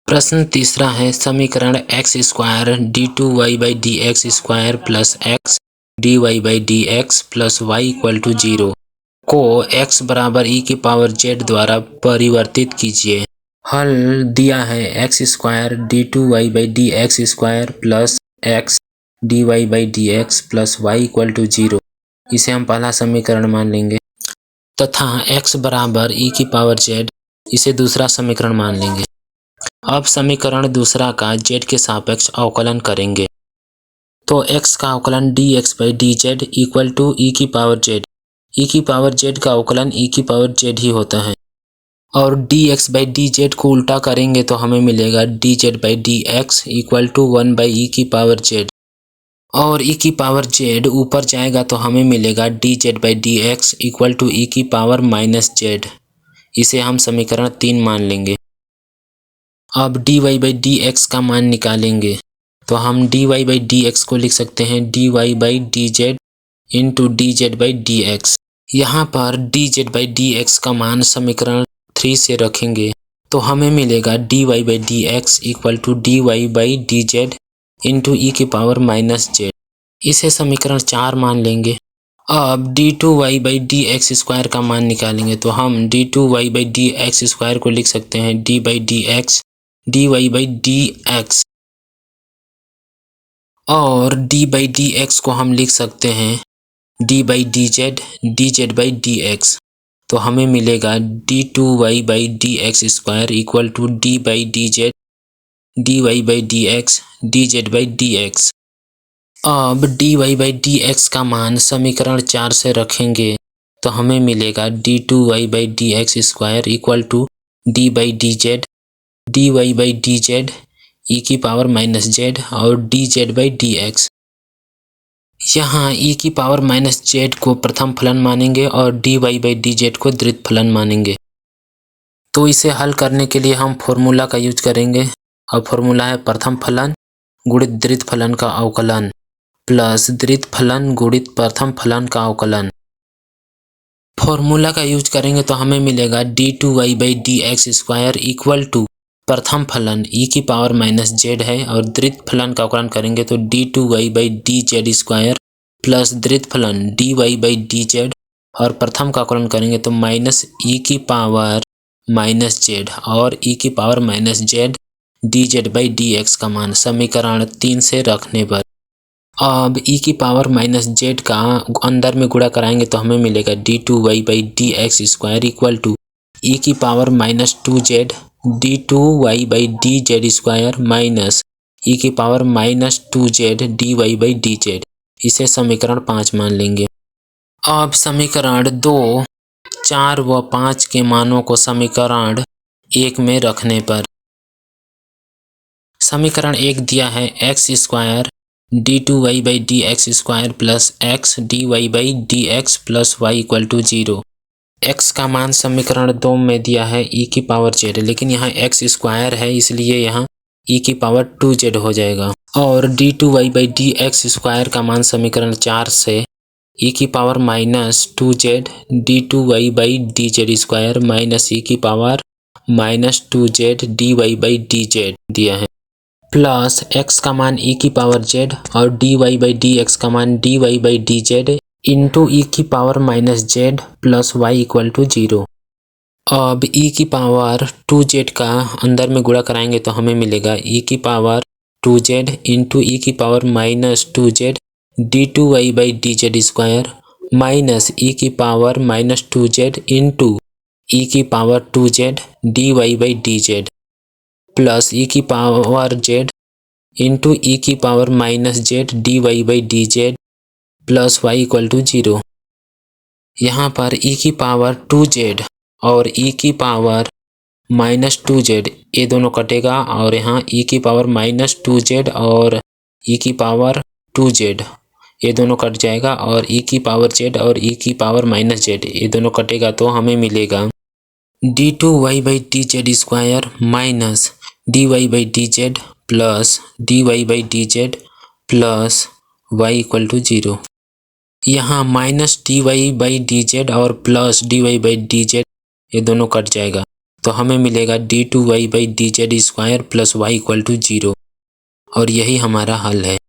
प्रश्न तीसरा है समीकरण x square d two y by D x square plus x d y by D x plus Y equal to 0 को x बराबर e की power z द्वारा परिवर्तित कीजिए। हल दिया है x square d two y by D x square plus x d y by D x plus Y equal to 0। इसे हम पहला समीकरण मान लेंगे तथा x बराबर e की पावर z इसे दूसरा समीकरण मान लेंगे। अब समीकरण दूसरा का z के सापेक्ष अवकलन करेंगे तो x का अवकलन dx by D z equal to e की पावर z। e की पावर z का अवकलन e की पावर z ही होता है और dx बाई डी जेड को उल्टा करेंगे तो हमें मिलेगा dz by D x equal to 1 by e की पावर z और e की पावर z ऊपर जाएगा तो हमें मिलेगा dz by D x equal to e की पावर माइनस z। इसे हम समीकरण 3 मान लेंगे। अब dy बाई डी एक्स का मान निकालेंगे तो हम dy बाई डी एक्स को लिख सकते हैं dy by D Z into D z by D x. यहाँ पर dz बाई डी एक्स का मान समीकरण 3 से रखेंगे तो हमें मिलेगा dy by D x equal to dy by D Z into ई की पावर माइनस z। इसे समीकरण 4 मान लेंगे। अब d2y by D x square का मान निकालेंगे तो हम d2y by D x square को लिख सकते हैं d by D x dy by D x और d बाई डी एक्स को हम लिख सकते हैं d by D z by D x. तो हमें मिलेगा d2y by D x square equal to d by D z dy by D x d z by D x. अब dy by D x का मान समीकरण 4 से रखेंगे तो हमें मिलेगा d2y by D x square equal to d by D z dy by D z e की पावर माइनस z और dz बाई डी एक्स। यहाँ e की पावर माइनस z को प्रथम फलन मानेंगे और dy बाई डी जेड को द्वितीय फलन मानेंगे। तो इसे हल करने के लिए हम फॉर्मूला का यूज करेंगे और फॉर्मूला है प्रथम फलन गुणित द्वितीय फलन का अवकलन प्लस द्वितीय फलन गुणित प्रथम फलन का अवकलन। फॉर्मूला का यूज करेंगे तो हमें मिलेगा d2y by D x square equal to प्रथम फलन e की पावर माइनस z है और द्वितीय फलन का अवकलन करेंगे तो d2y by D Z square plus द्वितीय फलन dy बाई डी जेड और प्रथम का अवकलन करेंगे तो माइनस e की पावर माइनस z और e की power minus z dz by D x का मान समीकरण 3 से रखने पर। अब e की पावर माइनस z का अंदर में गुणा कराएंगे तो हमें मिलेगा d2y by D x square equal to e की power minus 2z d2y by D Z square minus e की power minus 2z dy by D z. इसे समीकरण 5 मान लेंगे। अब समीकरण 2, 4 व 5 के मानों को समीकरण 1 में रखने पर समीकरण 1 दिया है x square d2y by D x square plus x dy by D x plus Y equal to 0। x का मान समीकरण 2 में दिया है e की पावर z लेकिन यहाँ x स्क्वायर है इसलिए यहाँ e की पावर 2z हो जाएगा और d2y by D x square का मान समीकरण 4 से e की power minus 2z d2y by D Z square minus e की power minus 2z dy by D Z दिया है प्लस x का मान e की पावर z और dy बाई डी एक्स का मान dy by D Z into ई की power minus z plus Y equal to 0। अब e की पावर 2z का अंदर में गुणा कराएंगे तो हमें मिलेगा e की पावर 2z इंटू ई की power minus 2z d2y by D Z square minus e की पावर माइनस 2z इंटू ई की power 2z dy by D z plus e की पावर z इंटू ई की power minus z dy by D z plus Y equal to 0। यहाँ पर e की power 2z और e की power minus 2z ये दोनों कटेगा और यहाँ e की पावर माइनस 2z और e की पावर 2z ये दोनों कट जाएगा और e की पावर z और e की पावर माइनस z ये दोनों कटेगा तो हमें मिलेगा d2y by D Z square minus dy by D z plus dy by D z plus Y equal to 0। यहाँ minus dy by D z और plus dy by D z ये दोनों कट जाएगा तो हमें मिलेगा d2y by D Z square plus Y equal to 0 और यही हमारा हल है।